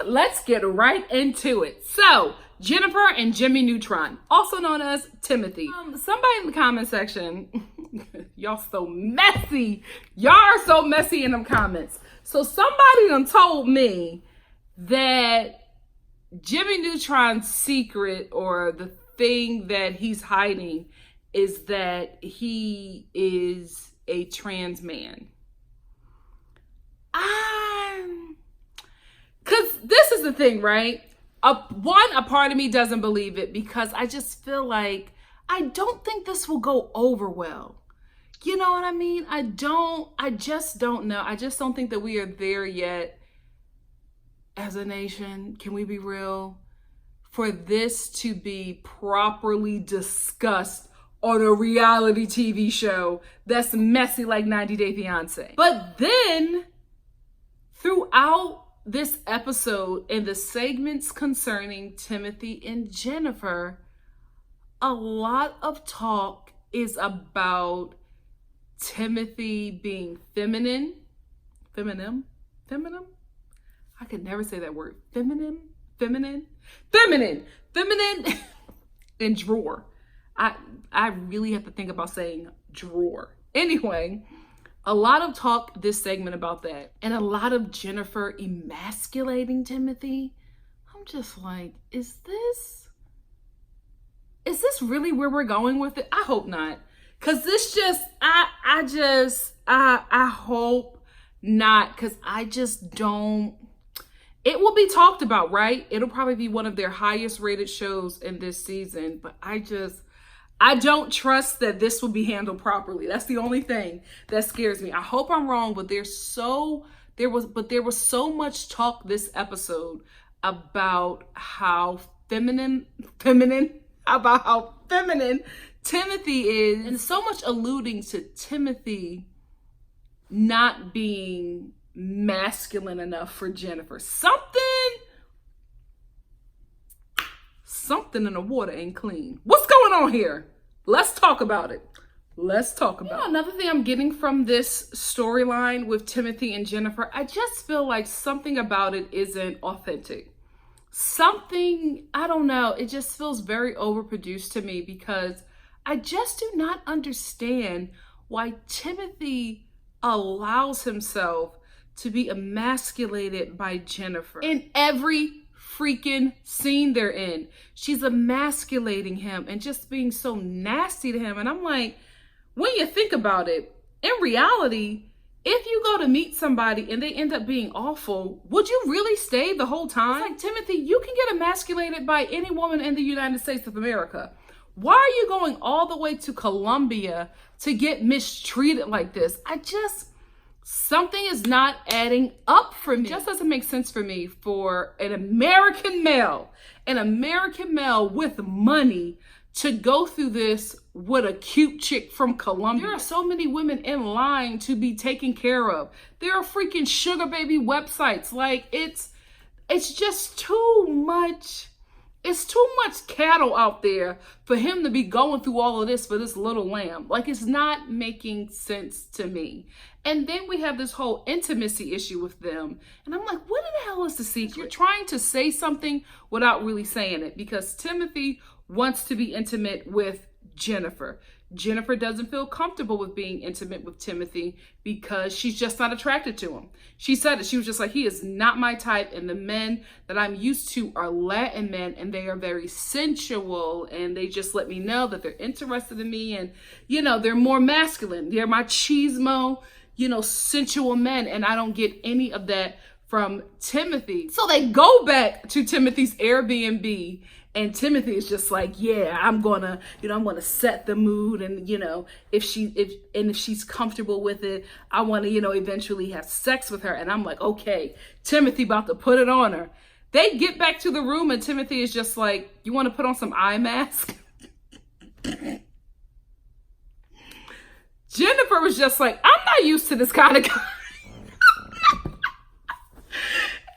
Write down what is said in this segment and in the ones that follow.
let's get right into it. So, Jennifer and Jimmy Neutron, also known as Timothy. Somebody in the comment section, y'all so messy. Y'all are so messy in them comments. So somebody done told me that Jimmy Neutron's secret, or the thing that he's hiding, is that he is a trans man. Because this is the thing, right? A part of me doesn't believe it, because I just feel like I don't think this will go over well. You know what I mean? I just don't know. I just don't think that we are there yet as a nation. Can we be real? For this to be properly discussed on a reality TV show that's messy like 90 Day Fiance. But then throughout this episode and the segments concerning Timothy and Jennifer, a lot of talk is about Timothy being feminine. I could never say that word. Feminine, and drawer. I really have to think about saying drawer. Anyway, a lot of talk this segment about that, and a lot of Jennifer emasculating Timothy. I'm just like, is this really where we're going with it? I hope not. Cause this just, I hope not. Cause I just don't, it will be talked about, right? It'll probably be one of their highest rated shows in this season, but I don't trust that this will be handled properly. That's the only thing that scares me. I hope I'm wrong, but there was so much talk this episode about how feminine Timothy is, and so much alluding to Timothy not being masculine enough for Jennifer. Something in the water ain't clean. What's going on here? Let's talk about it. Another thing I'm getting from this storyline with Timothy and Jennifer, I just feel like something about it isn't authentic. Something, I don't know, it just feels very overproduced to me, because I just do not understand why Timothy allows himself to be emasculated by Jennifer. In every freaking scene they're in, she's emasculating him and just being so nasty to him. And I'm like, when you think about it, in reality, if you go to meet somebody and they end up being awful, would you really stay the whole time? It's like, Timothy, you can get emasculated by any woman in the United States of America. Why are you going all the way to Colombia to get mistreated like this? Something is not adding up for me. It just doesn't make sense for me for an American male with money to go through this with a cute chick from Colombia. There are so many women in line to be taken care of. There are freaking sugar baby websites. Like, it's just too much. It's too much cattle out there for him to be going through all of this for this little lamb. Like, it's not making sense to me. And then we have this whole intimacy issue with them. And I'm like, what in the hell is the secret? You're trying to say something without really saying it, because Timothy wants to be intimate with Jennifer. Jennifer doesn't feel comfortable with being intimate with Timothy because she's just not attracted to him. She said it. She was just like, he is not my type. And the men that I'm used to are Latin men, and they are very sensual. And they just let me know that they're interested in me. And, you know, they're more masculine. They're my chismo, you know, sensual men. And I don't get any of that from Timothy. So they go back to Timothy's Airbnb, and Timothy is just like, yeah, I'm gonna set the mood, and if she's comfortable with it, I want to, eventually have sex with her. And I'm like, okay, Timothy about to put it on her. They get back to the room, and Timothy is just like, you want to put on some eye mask? Jennifer was just like, I'm not used to this kind of guy.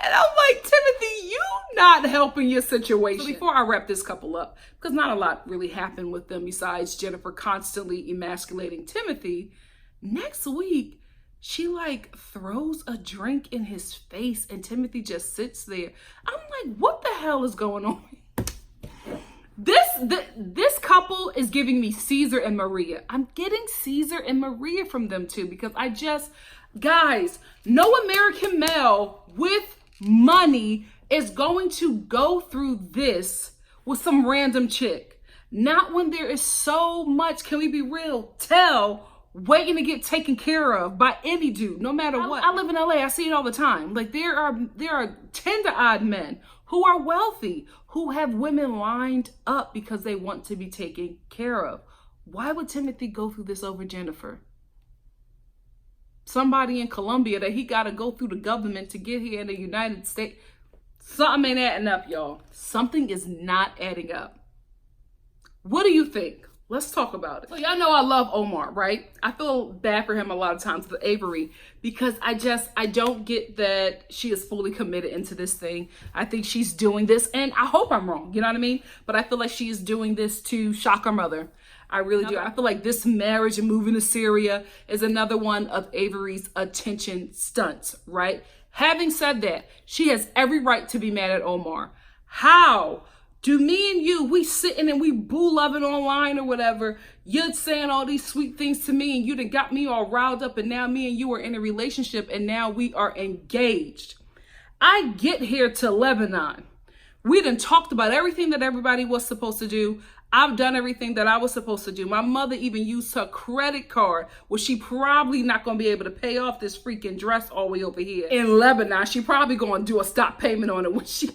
And I'm like, Timothy, you not helping your situation. So before I wrap this couple up, because not a lot really happened with them besides Jennifer constantly emasculating Timothy, next week, she like throws a drink in his face and Timothy just sits there. I'm like, what the hell is going on? This couple is giving me Caesar and Maria. I'm getting Caesar and Maria from them too, because guys, no American male with money is going to go through this with some random chick. Not when there is so much, can we be real, waiting to get taken care of by any dude, no matter what. I live in LA, I see it all the time. Like there are tender-eyed men who are wealthy, who have women lined up because they want to be taken care of. Why would Timothy go through this over Jennifer? Somebody in Colombia that he got to go through the government to get here in the United States. Something ain't adding up, y'all. Something is not adding up. What do you think? Let's talk about it. So y'all know I love Omar, right? I feel bad for him a lot of times with Avery, because I don't get that she is fully committed into this thing. I think she's doing this, and I hope I'm wrong, you know what I mean? But I feel like she is doing this to shock her mother. I really do. I feel like this marriage and moving to Syria is another one of Avery's attention stunts, right? Having said that, she has every right to be mad at Omar. How do me and you, we sitting and we boo loving online or whatever, you're saying all these sweet things to me and you done got me all riled up, and now me and you are in a relationship and now we are engaged. I get here to Lebanon. We done talked about everything that everybody was supposed to do. I've done everything that I was supposed to do. My mother even used her credit card, where she probably not going to be able to pay off this freaking dress all the way over here in Lebanon. She probably going to do a stop payment on it when she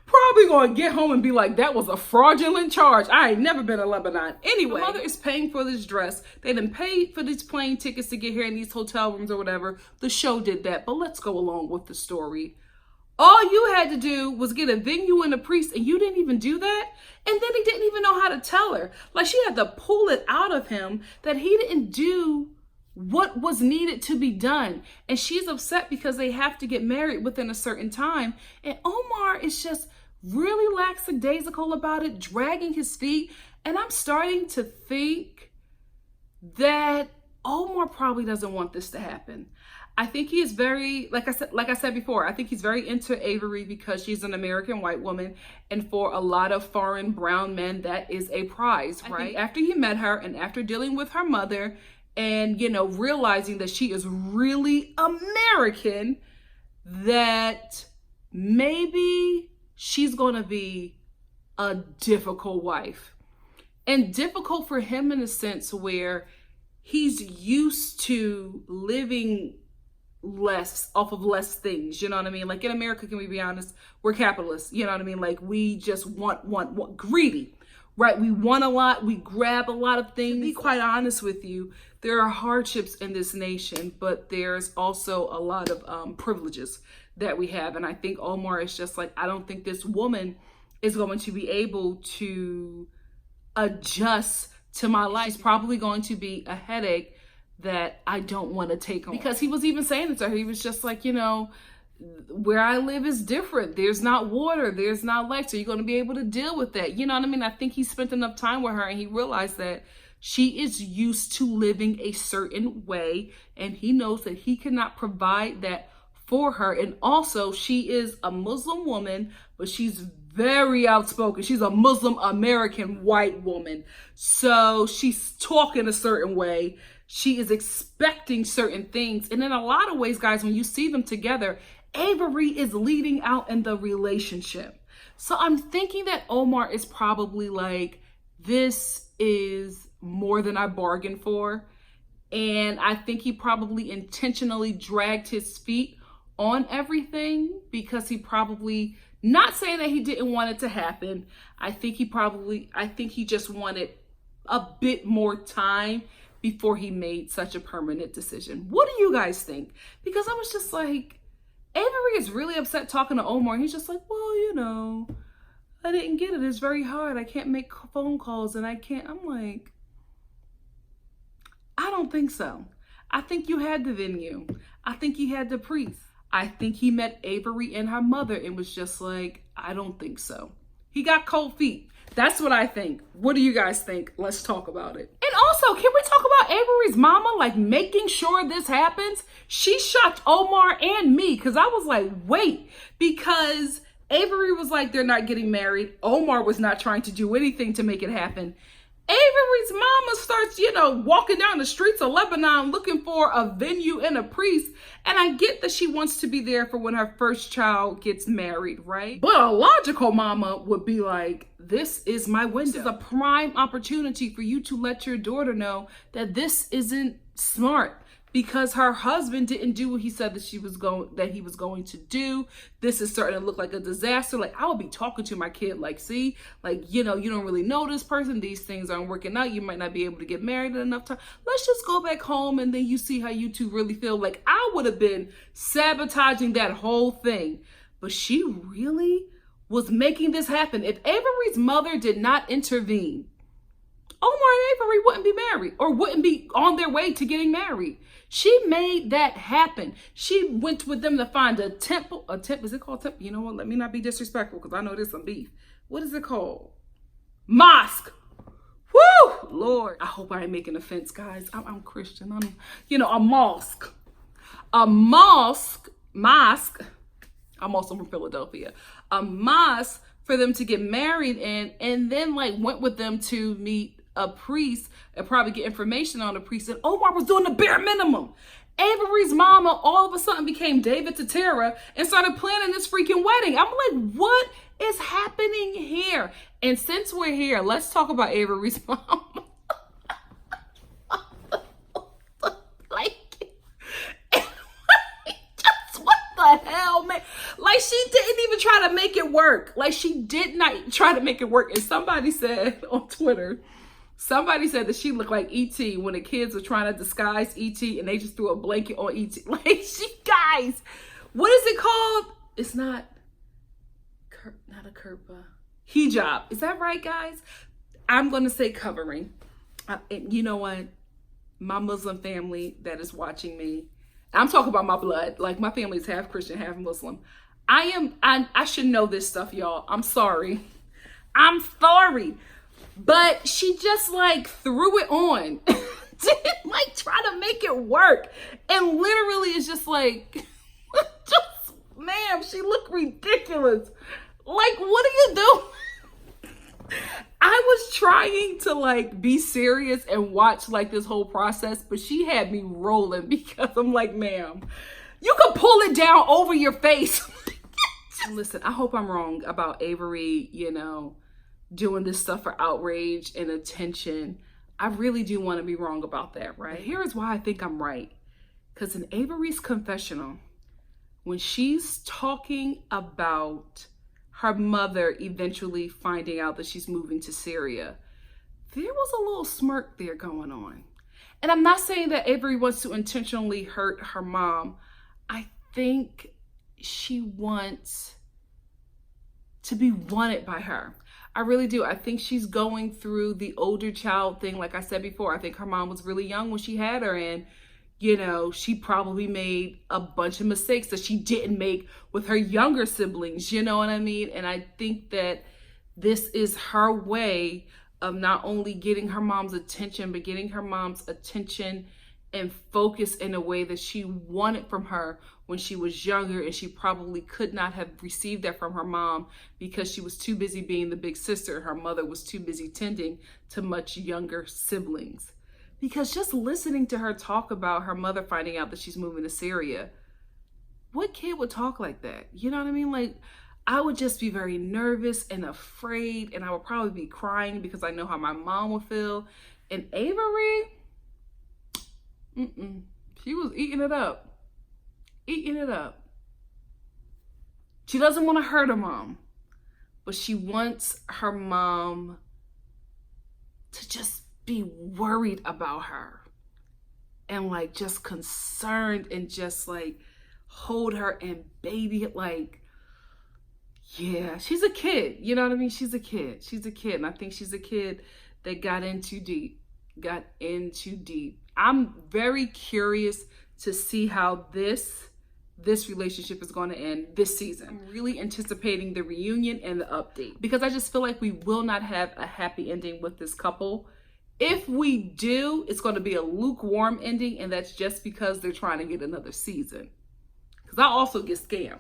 probably going to get home and be like, that was a fraudulent charge. I ain't never been to Lebanon. Anyway, my mother is paying for this dress. They done paid for these plane tickets to get here in these hotel rooms or whatever. The show did that, but let's go along with the story. All you had to do was get a venue and a priest, and you didn't even do that? And then he didn't even know how to tell her. Like, she had to pull it out of him that he didn't do what was needed to be done. And she's upset because they have to get married within a certain time. And Omar is just really lackadaisical about it, dragging his feet. And I'm starting to think that Omar probably doesn't want this to happen. I think he is very, like I said before, I think he's very into Avery because she's an American white woman. And for a lot of foreign brown men, that is a prize, right? I think after he met her and after dealing with her mother and, you know, realizing that she is really American, that maybe she's going to be a difficult wife. And difficult for him in a sense where he's used to living less off of less things, you know what I mean? Like in America, can we be honest? We're capitalists, you know what I mean? Like we just want greedy, right? We want a lot, we grab a lot of things. To be quite honest with you, there are hardships in this nation, but there's also a lot of privileges that we have. And I think Omar is just like, I don't think this woman is going to be able to adjust to my life. She's probably going to be a headache that I don't want to take on. Because he was even saying it to her. He was just like, you know, where I live is different. There's not water. There's not light. So you're going to be able to deal with that. You know what I mean? I think he spent enough time with her and he realized that she is used to living a certain way. And he knows that he cannot provide that for her. And also she is a Muslim woman, but she's very outspoken. She's a Muslim American white woman. So she's talking a certain way. She is expecting certain things. And in a lot of ways, guys, when you see them together, Avery is leading out in the relationship. So I'm thinking that Omar is probably like, this is more than I bargained for. And I think he probably intentionally dragged his feet on everything because he probably, not saying that he didn't want it to happen. I think he just wanted a bit more time before he made such a permanent decision. What do you guys think? Because I was just like, Avery is really upset talking to Omar. He's just like, well, you know, I didn't get it. It's very hard. I can't make phone calls and I can't. I'm like, I don't think so. I think you had the venue. I think you had the priest. I think he met Avery and her mother and was just like, I don't think so. He got cold feet. That's what I think. What do you guys think? Let's talk about it. And also, can we talk about Avery's mama, like, making sure this happens? She shocked Omar and me, because I was like, wait, because Avery was like, they're not getting married. Omar was not trying to do anything to make it happen. Avery's mama starts, walking down the streets of Lebanon looking for a venue and a priest. And I get that she wants to be there for when her first child gets married, right? But a logical mama would be like, this is my window. This is a prime opportunity for you to let your daughter know that this isn't smart, because her husband didn't do what he said that he was going to do. This is starting to look like a disaster. Like, I would be talking to my kid, like, see, like, you don't really know this person. These things aren't working out. You might not be able to get married in enough time. Let's just go back home and then you see how you two really feel. Like, I would have been sabotaging that whole thing. But she really was making this happen. If Avery's mother did not intervene, Omar and Avery wouldn't be married or wouldn't be on their way to getting married. She made that happen. She went with them to find a temple. Is it called temple? You know what? Let me not be disrespectful, because I know there's some beef. What is it called? Mosque. Woo! Lord, I hope I ain't making offense, guys. I'm Christian. A mosque. A mosque. I'm also from Philadelphia. A mosque for them to get married in, and then went with them to meet a priest and probably get information on the priest. And Omar was doing the bare minimum. Avery's mama all of a sudden became David to Tara and started planning this freaking wedding. I'm like, what is happening here? And since we're here, let's talk about Avery's mama. What the hell, man? Like, she didn't even try to make it work. Like, she did not try to make it work. And somebody said on Twitter, that she looked like E.T. when the kids were trying to disguise E.T. and they just threw a blanket on E.T. Like, guys, what is it called? It's not a kirpa. Hijab. Is that right, guys? I'm going to say covering. And you know what? My Muslim family that is watching me, I'm talking about my blood. Like, my family is half Christian, half Muslim. I should know this stuff, y'all. I'm sorry. But she just threw it on. Didn't try to make it work. And literally is just ma'am, she looked ridiculous. Like, what are you doing? I was trying to be serious and watch this whole process, but she had me rolling, because I'm like, ma'am, you could pull it down over your face. Listen, I hope I'm wrong about Avery, doing this stuff for outrage and attention. I really do want to be wrong about that, right? Here is why I think I'm right. Because in Avery's Confessional, when she's talking about her mother eventually finding out that she's moving to Syria, there was a little smirk there going on. And I'm not saying that Avery wants to intentionally hurt her mom. I think she wants to be wanted by her. I really do. I think she's going through the older child thing. Like I said before, I think her mom was really young when she had her, and she probably made a bunch of mistakes that she didn't make with her younger siblings, you know what I mean? And I think that this is her way of not only getting her mom's attention, but getting her mom's attention and focus in a way that she wanted from her when she was younger, and she probably could not have received that from her mom because she was too busy being the big sister. Her mother was too busy tending to much younger siblings. Because just listening to her talk about her mother finding out that she's moving to Syria, what kid would talk like that? You know what I mean? I would just be very nervous and afraid, and I would probably be crying because I know how my mom would feel. And Avery, she was eating it up. She doesn't want to hurt her mom, but she wants her mom to just be worried about her and just concerned and just hold her and baby it. Yeah, she's a kid. You know what I mean? She's a kid. And I think she's a kid that got in too deep. I'm very curious to see how this relationship is going to end this season. I'm really anticipating the reunion and the update, because I just feel like we will not have a happy ending with this couple If we do, it's going to be a lukewarm ending, and that's just because they're trying to get another season. Because I also get scammed.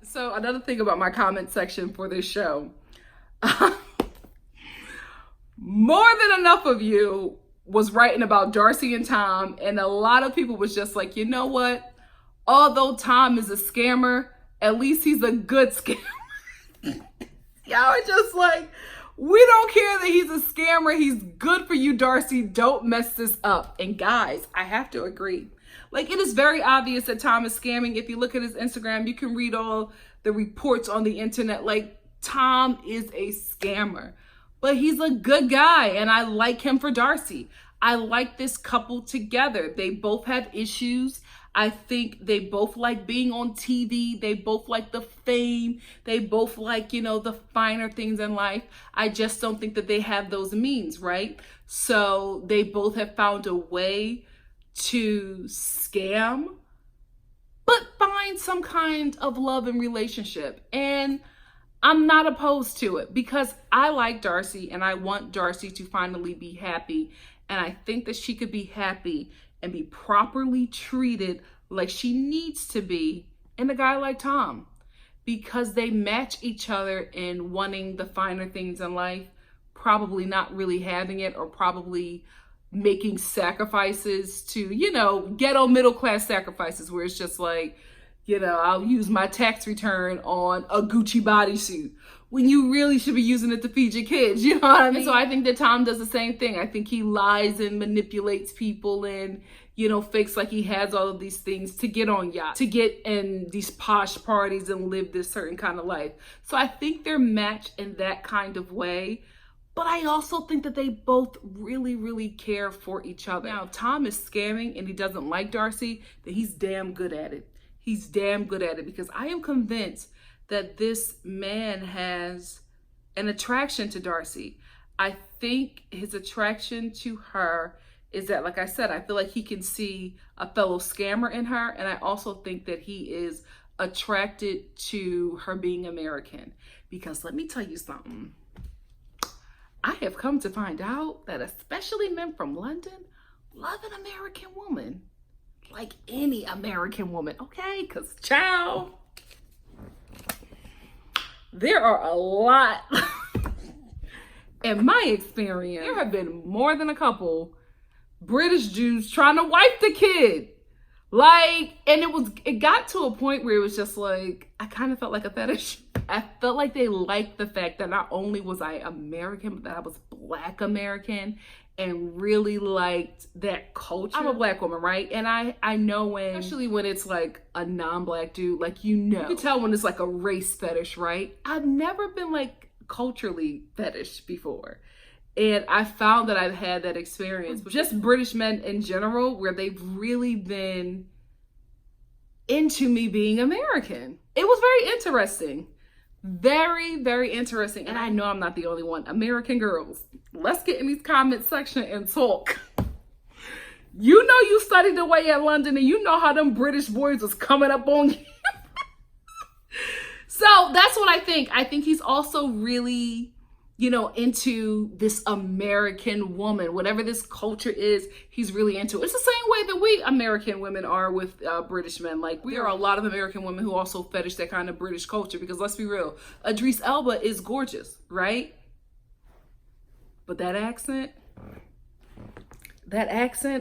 So another thing about my comment section for this show, more than enough of you was writing about Darcy and Tom, and a lot of people was just like, you know what? Although Tom is a scammer, at least he's a good scammer. Y'all are just like, we don't care that he's a scammer. He's good for you, Darcy. Don't mess this up. And guys, I have to agree. Like, it is very obvious that Tom is scamming. If you look at his Instagram, you can read all the reports on the internet. Like, Tom is a scammer. But he's a good guy, and I like him for Darcy. I like this couple together. They both have issues. I think they both like being on TV. They both like the fame. They both like, the finer things in life. I just don't think that they have those means, right? So they both have found a way to scam, but find some kind of love and relationship. And I'm not opposed to it because I like Darcy and I want Darcy to finally be happy. And I think that she could be happy and be properly treated like she needs to be in a guy like Tom, because they match each other in wanting the finer things in life, probably not really having it, or probably making sacrifices to, ghetto middle class sacrifices where it's just like, I'll use my tax return on a Gucci bodysuit when you really should be using it to feed your kids. You know what I mean? So I think that Tom does the same thing. I think he lies and manipulates people and, fakes like he has all of these things to get on yachts, to get in these posh parties and live this certain kind of life. So I think they're matched in that kind of way. But I also think that they both really, really care for each other. Now, Tom is scamming and he doesn't like Darcy, then he's damn good at it. He's damn good at it, because I am convinced that this man has an attraction to Darcy. I think his attraction to her is that, like I said, I feel like he can see a fellow scammer in her. And I also think that he is attracted to her being American. Because let me tell you something. I have come to find out that especially men from London love an American woman. Like any American woman, okay? Because, child, there are a lot, in my experience, there have been more than a couple British Jews trying to wipe the kid. Like, and it got to a point where it was just like, I kind of felt like a fetish. I felt like they liked the fact that not only was I American, but that I was Black American, and really liked that culture. I'm a Black woman, right? And I know when, especially when it's like a non-Black dude, like, you can tell when it's like a race fetish, right? I've never been like culturally fetish before. And I found that I've had that experience with just British men in general, where they've really been into me being American. It was very interesting. Very, very interesting. And I know I'm not the only one. American girls, let's get in these comment section and talk. You studied away at London, and you know how them British boys was coming up on you. So that's what I think. I think he's also really, into this American woman. Whatever this culture is, he's really into it. It's the same way that we American women are with British men. Like, there are a lot of American women who also fetish that kind of British culture, because let's be real, Idris Elba is gorgeous, right? But that accent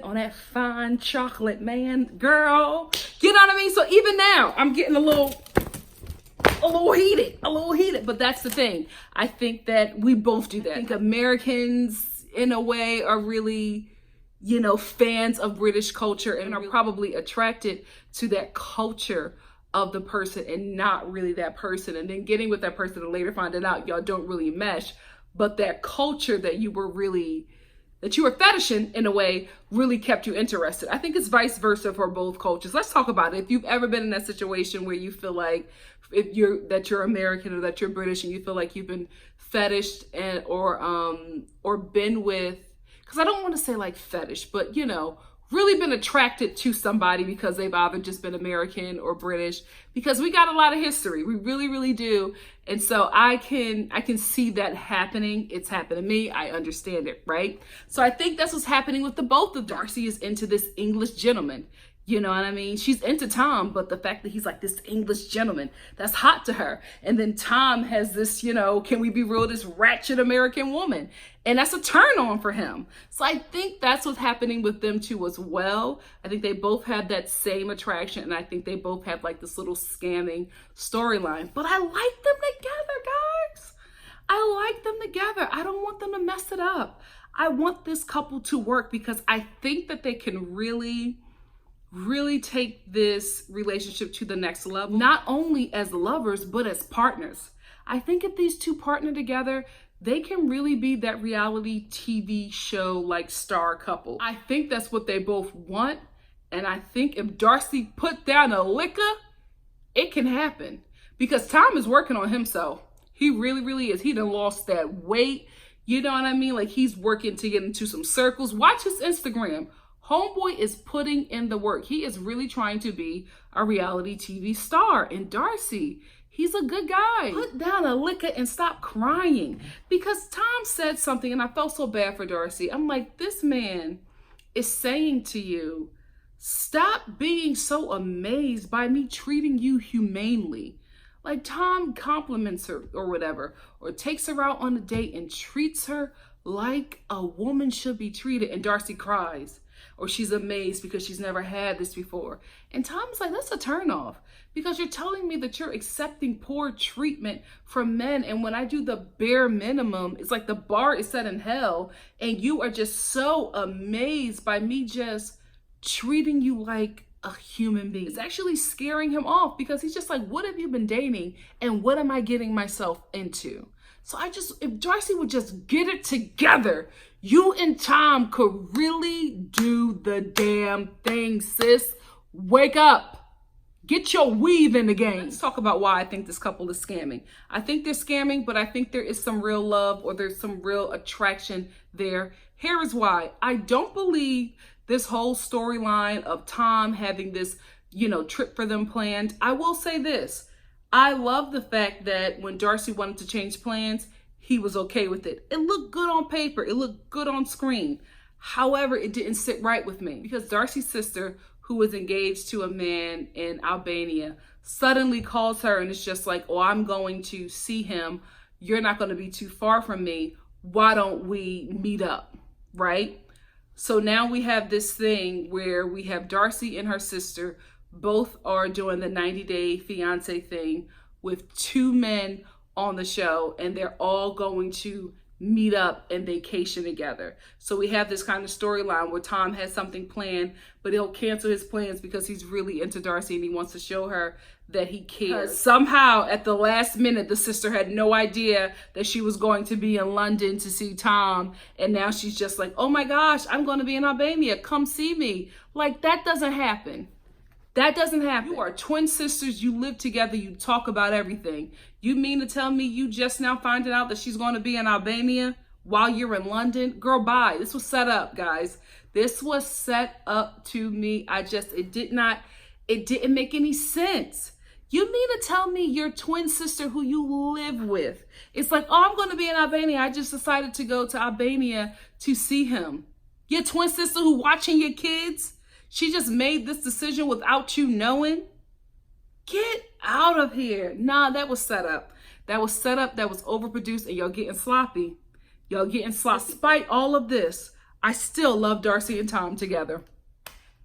on that fine chocolate man, girl, you know what I mean? So even now, I'm getting a little heated, but that's the thing. I think that we both do that. I think Americans, in a way, are really, fans of British culture and are probably attracted to that culture of the person and not really that person. And then getting with that person and later finding out y'all don't really mesh, but that culture that you were fetishing, in a way, really kept you interested. I think it's vice versa for both cultures. Let's talk about it. If you've ever been in that situation where you feel like that you're American or that you're British, and you feel like you've been fetished or been with, because I don't want to say like fetish, but really been attracted to somebody because they've either just been American or British, because we got a lot of history. We really, really do. And so I can see that happening. It's happened to me. I understand it, right? So I think that's what's happening with the both of them. Darcy is into this English gentleman. You know what I mean? She's into Tom, but the fact that he's like this English gentleman, that's hot to her. And then Tom has this, you know, can we be real, this ratchet American woman. And that's a turn on for him. So I think that's what's happening with them two as well. I think they both have that same attraction. And I think they both have like this little scamming storyline. But I like them together, guys. I like them together. I don't want them to mess it up. I want this couple to work because I think that they can really take this relationship to the next level, not only as lovers, but as partners. I think if these two partner together, they can really be that reality TV show like star couple. I think that's what they both want. And I think if Darcy put down a liquor, it can happen. Because Tom is working on himself. He really, really is. He done lost that weight. You know what I mean? Like he's working to get into some circles. Watch his Instagram. Homeboy is putting in the work. He is really trying to be a reality TV star. And Darcy, he's a good guy. Put down a liquor and stop crying. Because Tom said something and I felt so bad for Darcy. I'm like, this man is saying to you, stop being so amazed by me treating you humanely. Like Tom compliments her or whatever, or takes her out on a date and treats her like a woman should be treated. And Darcy cries. Or she's amazed because she's never had this before. And Tom's like, that's a turnoff. Because you're telling me that you're accepting poor treatment from men. And when I do the bare minimum, it's like the bar is set in hell. And you are just so amazed by me just treating you like a human being. It's actually scaring him off because he's just like, what have you been dating? And what am I getting myself into? So if Darcy would just get it together, you and Tom could really do the damn thing, sis. Wake up. Get your weave in the game. Let's talk about why I think this couple is scamming. I think they're scamming, but I think there is some real love or there's some real attraction there. Here is why. I don't believe this whole storyline of Tom having this, trip for them planned. I will say this. I love the fact that when Darcy wanted to change plans, he was okay with it. It looked good on paper. It looked good on screen. However, it didn't sit right with me because Darcy's sister, who was engaged to a man in Albania, suddenly calls her and it's just like, oh, I'm going to see him. You're not going to be too far from me. Why don't we meet up? Right? So now we have this thing where we have Darcy and her sister both are doing the 90-day fiance thing with two men on the show, and they're all going to meet up and vacation together. So we have this kind of storyline where Tom has something planned, but he'll cancel his plans because he's really into Darcy and he wants to show her that he cares. Somehow at the last minute, the sister had no idea that she was going to be in London to see Tom. And now she's just like, oh my gosh, I'm going to be in Albania. Come see me. Like, that doesn't happen. That doesn't happen. You are twin sisters. You live together. You talk about everything. You mean to tell me you just now finding out that she's going to be in Albania while you're in London? Girl, bye. This was set up, guys. This was set up to me. It didn't make any sense. You mean to tell me your twin sister who you live with, it's like, oh, I'm going to be in Albania. I just decided to go to Albania to see him. Your twin sister who watching your kids, she just made this decision without you knowing? Get out of here. Nah, that was set up. That was set up. That was overproduced and y'all getting sloppy. Y'all getting sloppy. Despite all of this, I still love Darcy and Tom together.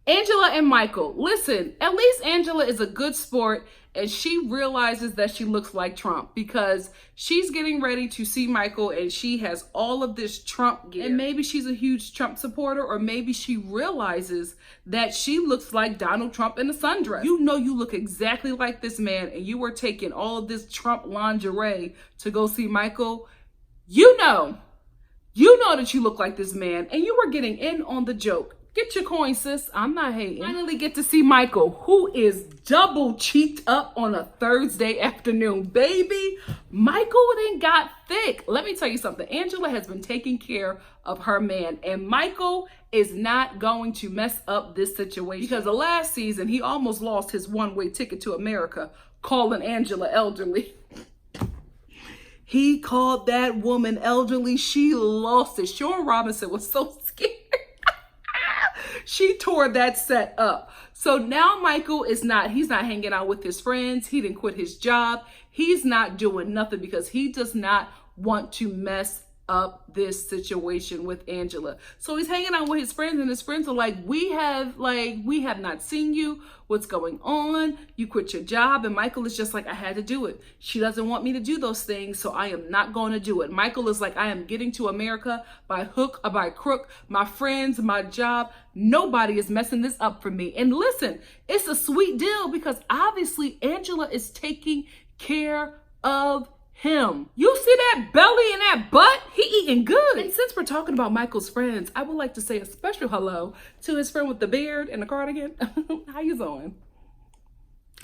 Angela and Michael. Listen, at least Angela is a good sport and she realizes that she looks like Trump because she's getting ready to see Michael and she has all of this Trump gear. And maybe she's a huge Trump supporter, or maybe she realizes that she looks like Donald Trump in a sundress. You know you look exactly like this man and you were taking all of this Trump lingerie to go see Michael. You know that you look like this man and you were getting in on the joke. Get your coin, sis. I'm not hating. Finally get to see Michael, who is double cheeked up on a Thursday afternoon. Baby, Michael then got thick. Let me tell you something. Angela has been taking care of her man, and Michael is not going to mess up this situation. Because the last season, he almost lost his one-way ticket to America, calling Angela elderly. He called that woman elderly. She lost it. Sean Robinson was so scared. She tore that set up. So now Michael he's not hanging out with his friends. He didn't quit his job. He's not doing nothing because he does not want to mess up this situation with Angela. So he's hanging out with his friends, and his friends are like, we have not seen you. What's going on? You quit your job. And Michael is just like, I had to do it. She doesn't want me to do those things, so I am not going to do it. Michael is like, I am getting to America by hook or by crook. My friends, my job, nobody is messing this up for me. And listen, it's a sweet deal because obviously Angela is taking care of him. You see that belly and that butt? He eating good. And since we're talking about Michael's friends, I would like to say a special hello to his friend with the beard and the cardigan. How you doing?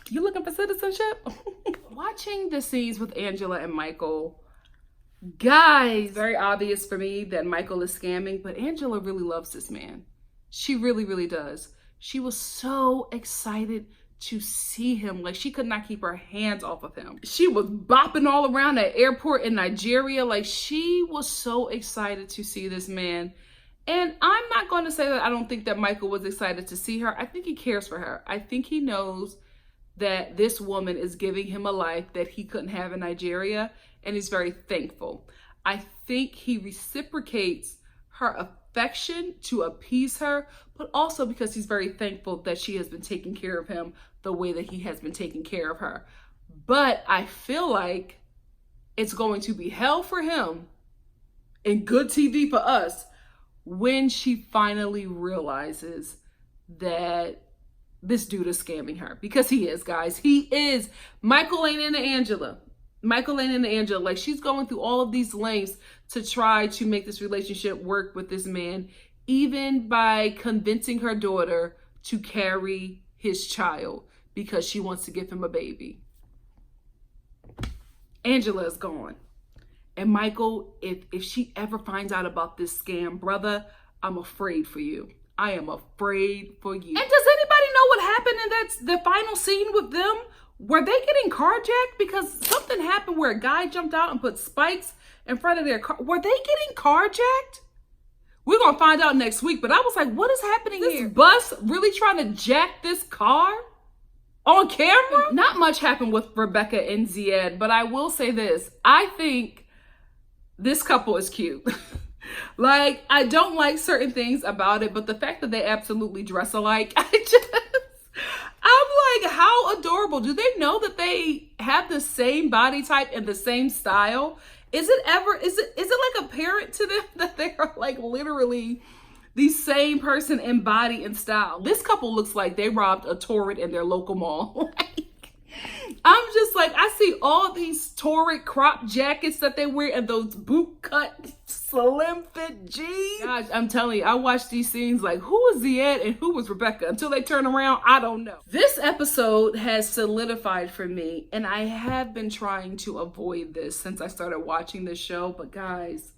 You looking for citizenship? Watching the scenes with Angela and Michael, guys, very obvious for me that Michael is scamming, but Angela really loves this man. She really, really does. She was so excited to see him. Like, she could not keep her hands off of him. She was bopping all around that airport in Nigeria. Like, she was so excited to see this man. And I'm not going to say that I don't think that Michael was excited to see her. I think he cares for her. I think he knows that this woman is giving him a life that he couldn't have in Nigeria, and he's very thankful. I think he reciprocates her affection to appease her, but also because he's very thankful that she has been taking care of him the way that he has been taking care of her. But I feel like it's going to be hell for him and good TV for us when she finally realizes that this dude is scamming her. Because he is, guys. He is. Michael ain't into Angela. Michael ain't into Angela. Like, she's going through all of these lengths to try to make this relationship work with this man, even by convincing her daughter to carry his child because she wants to give him a baby. Angela is gone. And Michael, if she ever finds out about this scam, brother, I'm afraid for you. I am afraid for you. And does anybody know what happened in the final scene with them? Were they getting carjacked? Because something happened where a guy jumped out and put spikes in front of their car. Were they getting carjacked? We're going to find out next week. But I was like, what is happening here? This bus really trying to jack this car on camera? Not much happened with Rebecca and Zied, but I will say this. I think this couple is cute. Like, I don't like certain things about it, but the fact that they absolutely dress alike, I'm like, how adorable. Do they know that they have the same body type and the same style? Is it like apparent to them that they are like literally the same person in body and style? This couple looks like they robbed a Torrid in their local mall. I'm just like, I see all these Torrid crop jackets that they wear and those boot cut slim fit jeans. Gosh, I'm telling you, I watched these scenes like, who was Zied and who was Rebecca? Until they turn around, I don't know. This episode has solidified for me, and I have been trying to avoid this since I started watching this show, but guys,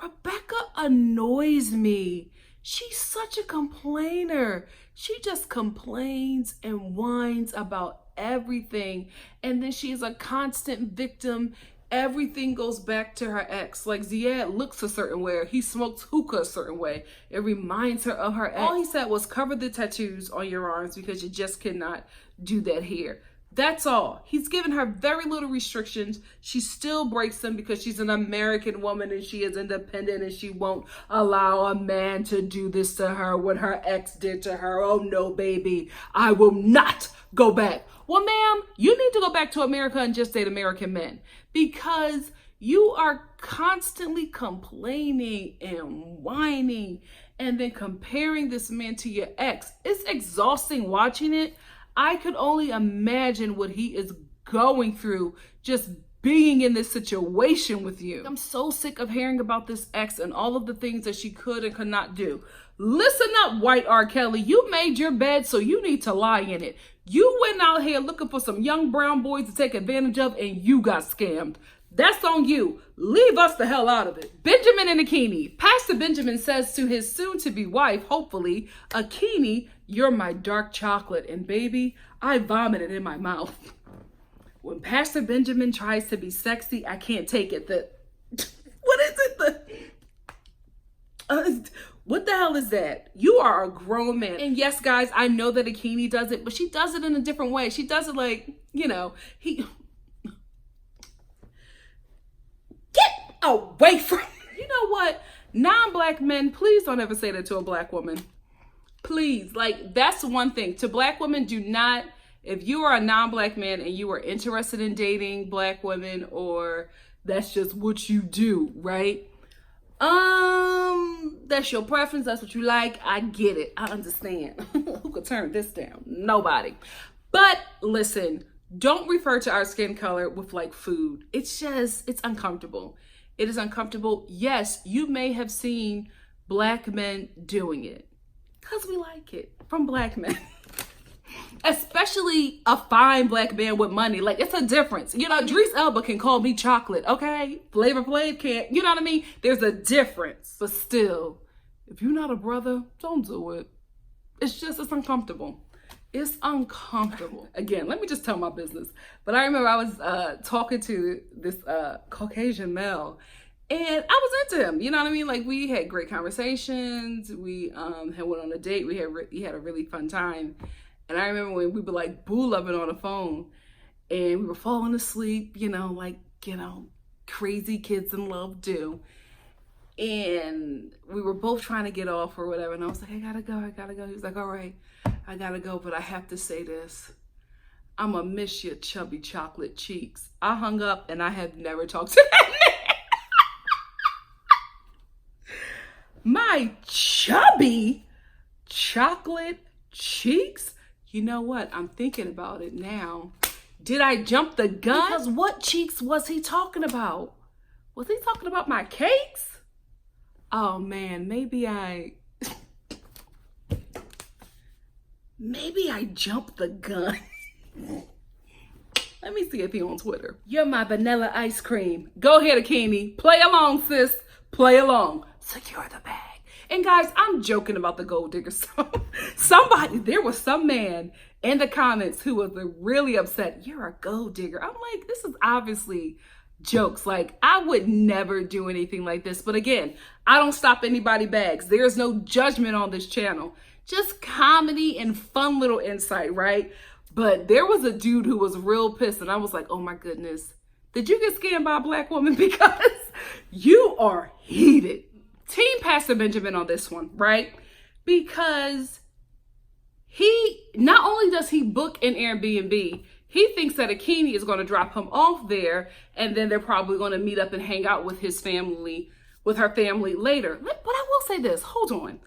Rebecca annoys me. She's such a complainer. She just complains and whines about everything. And then she's a constant victim. Everything goes back to her ex. Like, Zied looks a certain way. He smokes hookah a certain way. It reminds her of her ex. All he said was cover the tattoos on your arms because you just cannot do that here. That's all. He's given her very little restrictions. She still breaks them because she's an American woman and she is independent and she won't allow a man to do this to her what her ex did to her. Oh no, baby, I will not go back. Well, ma'am, you need to go back to America and just date American men because you are constantly complaining and whining and then comparing this man to your ex. It's exhausting watching it. I could only imagine what he is going through just being in this situation with you. I'm so sick of hearing about this ex and all of the things that she could and could not do. Listen up, white R. Kelly. You made your bed, so you need to lie in it. You went out here looking for some young brown boys to take advantage of, and you got scammed. That's on you. Leave us the hell out of it. Benjamin and Akinyi. Pastor Benjamin says to his soon-to-be wife, hopefully, Akinyi, you're my dark chocolate, and baby, I vomited in my mouth. When Pastor Benjamin tries to be sexy, I can't take it. What is it? What the hell is that? You are a grown man. And yes, guys, I know that Akinyi does it, but she does it in a different way. She does it like, Get away from You know what? Non-black men, please don't ever say that to a black woman. Please. Like, that's one thing. To black women, do not, if you are a non-black man and you are interested in dating black women, or that's just what you do, right? That's your preference. That's what you like. I get it. I understand. Who could turn this down? Nobody. But listen, don't refer to our skin color with like food. It's uncomfortable. It is uncomfortable. Yes, you may have seen black men doing it because we like it from black men. Especially a fine black man with money. Like, it's a difference. Idris Elba can call me chocolate, okay? Flavor Flav can't. You know what I mean? There's a difference. But still, if you're not a brother, don't do it. It's uncomfortable. It's uncomfortable. Again, let me just tell my business. But I remember I was talking to this Caucasian male, and I was into him. You know what I mean? Like, we had great conversations. We had went on a date. We had a really fun time. And I remember when we were like boo loving on the phone, and we were falling asleep, crazy kids in love do. And we were both trying to get off or whatever. And I was like, I gotta go. He was like, all right, I gotta go, but I have to say this. I'm gonna miss your chubby chocolate cheeks. I hung up and I have never talked to that man. My chubby chocolate cheeks? You know what? I'm thinking about it now. Did I jump the gun? Because what cheeks was he talking about? Was he talking about my cakes? Oh man, maybe I jumped the gun. Let me see if he's on Twitter. You're my vanilla ice cream. Go ahead, Akinyi. Play along, sis. Play along. Secure the bag. And guys, I'm joking about the gold digger song. There was some man in the comments who was really upset. You're a gold digger. I'm like, this is obviously jokes. Like, I would never do anything like this. But again, I don't stop anybody bags. There's no judgment on this channel. Just comedy and fun little insight, right? But there was a dude who was real pissed, and I was like, oh my goodness. Did you get scammed by a black woman? Because you are heated. Team Pastor Benjamin on this one, right? Because not only does he book an Airbnb, he thinks that Akinyi is going to drop him off there, and then they're probably going to meet up and hang out with her family later. But I will say this, hold on.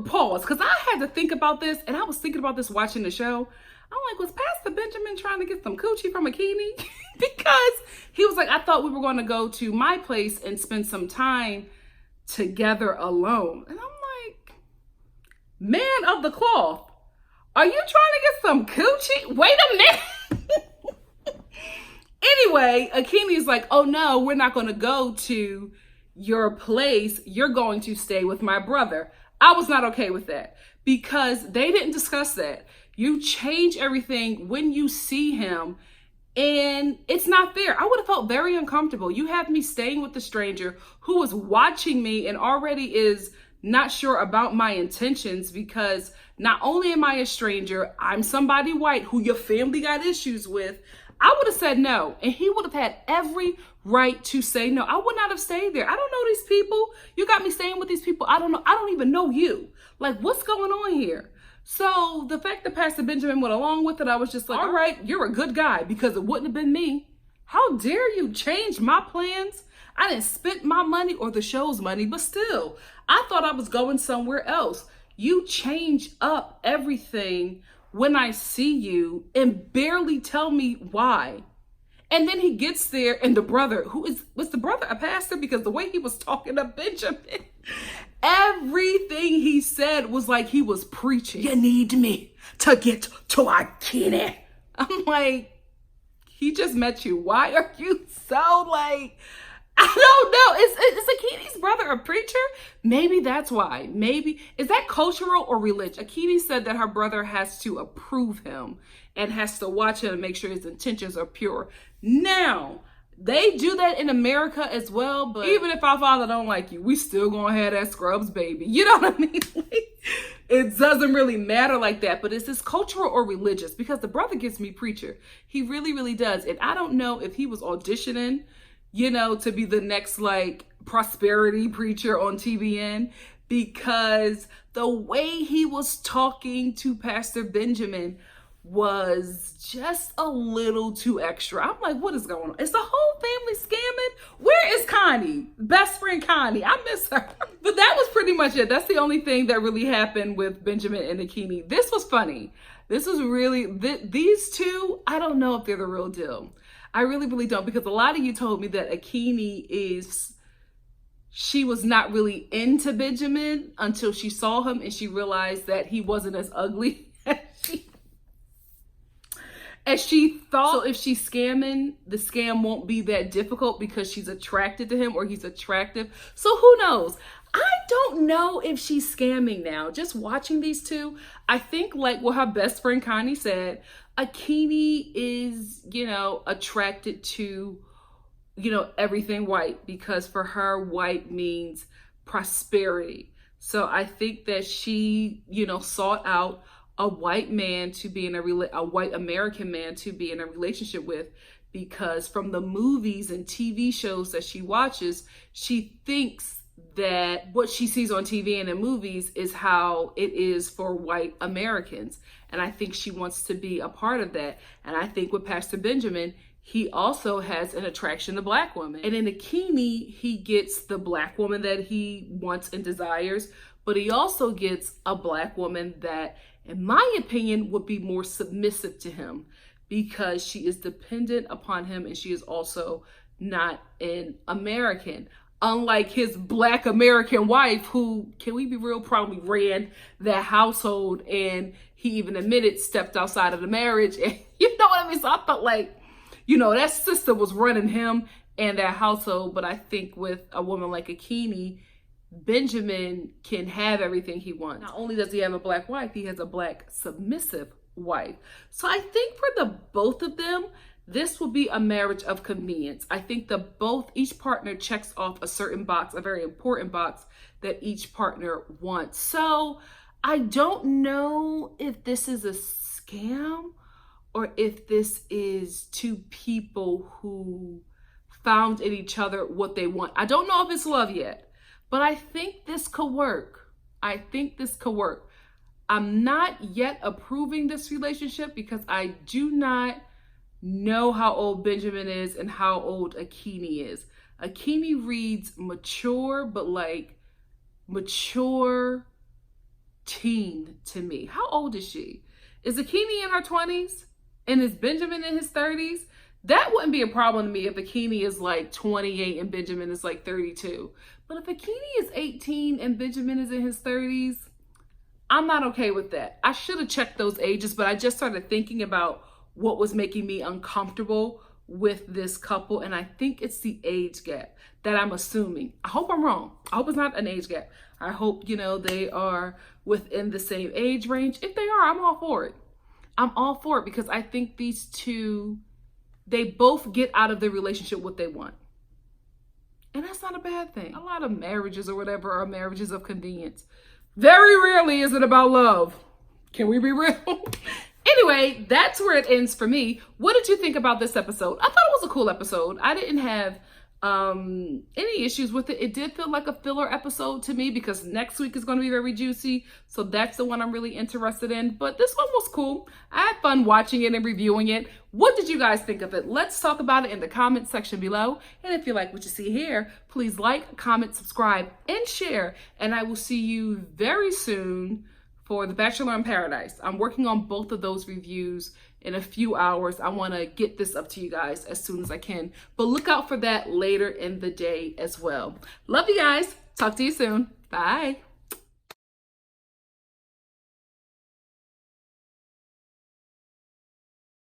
Pause, because I had to think about this, and I was thinking about this watching the show. I'm like, was Pastor Benjamin trying to get some coochie from Akinyi? Because he was like, I thought we were going to go to my place and spend some time together alone. And I'm like, man of the cloth, are you trying to get some coochie? Wait a minute. Anyway, Akinyi's like, oh no, we're not going to go to your place. You're going to stay with my brother. I was not okay with that because they didn't discuss that. You change everything when you see him, and it's not fair. I would have felt very uncomfortable. You have me staying with the stranger who was watching me and already is not sure about my intentions, because not only am I a stranger, I'm somebody white who your family got issues with. I would have said no, and he would have had every right to say no. I would not have stayed there. I don't know these people. You got me staying with these people. I don't know. I don't even know you. Like, what's going on here? So the fact that Pastor Benjamin went along with it, I was just like, all right, you're a good guy, because it wouldn't have been me. How dare you change my plans? I didn't spend my money or the show's money, but still, I thought I was going somewhere else. You change up everything when I see you and barely tell me why. And then he gets there and the brother, was the brother a pastor? Because the way he was talking to Benjamin, everything he said was like he was preaching. You need me to get to Akinyi. I'm like, he just met you. Why are you so like, I don't know. Is Akinyi's brother a preacher? Maybe that's why. Maybe, is that cultural or religious? Akinyi said that her brother has to approve him and has to watch him and make sure his intentions are pure. Now, they do that in America as well, but even if our father don't like you, we still gonna have that Scrubs baby. You know what I mean? It doesn't really matter like that, but is this cultural or religious? Because the brother gives me preacher. He really, really does. And I don't know if he was auditioning, you know, to be the next like prosperity preacher on TVN, because the way he was talking to Pastor Benjamin was just a little too extra. I'm like, what is going on? Is the whole family scamming? Where is Connie? Best friend Connie. I miss her. But that was pretty much it. That's the only thing that really happened with Benjamin and Akinyi. This was funny. This was really, these two, I don't know if they're the real deal. I really, really don't, because a lot of you told me that Akinyi she was not really into Benjamin until she saw him and she realized that he wasn't as ugly as she thought. So if she's scamming, the scam won't be that difficult because she's attracted to him or he's attractive. So who knows? I don't know if she's scamming now. Just watching these two, I think like what her best friend Connie said, Akinyi is, you know, attracted to, you know, everything white, because for her, white means prosperity. So I think that she, you know, sought out a white man to be in a white American man to be in a relationship with, because from the movies and TV shows that she watches, she thinks that what she sees on TV and in movies is how it is for white Americans. And I think she wants to be a part of that. And I think with Pastor Benjamin, he also has an attraction to black women. And in Akinyi, he gets the black woman that he wants and desires, but he also gets a black woman that, in my opinion, would be more submissive to him, because she is dependent upon him and she is also not an American. Unlike his black American wife, who, can we be real, probably ran that household, and he even admitted stepped outside of the marriage. And you know what I mean? So I felt like, you know, that sister was running him and that household. But I think with a woman like Akinyi, Benjamin can have everything he wants. Not only does he have a black wife, he has a black submissive wife. So I think for the both of them, this will be a marriage of convenience. I think each partner checks off a certain box, a very important box that each partner wants. So I don't know if this is a scam or if this is two people who found in each other what they want. I don't know if it's love yet, but I think this could work. I think this could work. I'm not yet approving this relationship because I do not know how old Benjamin is and how old Akinyi is. Akinyi reads mature, but like mature teen to me. How old is she? Is Akinyi in her 20s and is Benjamin in his 30s? That wouldn't be a problem to me if Akinyi is like 28 and Benjamin is like 32. But if Akinyi is 18 and Benjamin is in his 30s, I'm not okay with that. I should have checked those ages, but I just started thinking about what was making me uncomfortable with this couple. And I think it's the age gap that I'm assuming. I hope I'm wrong. I hope it's not an age gap. I hope, you know, they are within the same age range. If they are, I'm all for it. I'm all for it because I think these two, they both get out of the relationship what they want. And that's not a bad thing. A lot of marriages or whatever are marriages of convenience. Very rarely is it about love. Can we be real? Anyway, that's where it ends for me. What did you think about this episode? I thought it was a cool episode. I didn't have any issues with it. It did feel like a filler episode to me because next week is going to be very juicy. So that's the one I'm really interested in. But this one was cool. I had fun watching it and reviewing it. What did you guys think of it? Let's talk about it in the comment section below. And if you like what you see here, please like, comment, subscribe, and share. And I will see you very soon for The Bachelor in Paradise. I'm working on both of those reviews in a few hours. I want to get this up to you guys as soon as I can, but look out for that later in the day as well. Love you guys. Talk to you soon. Bye.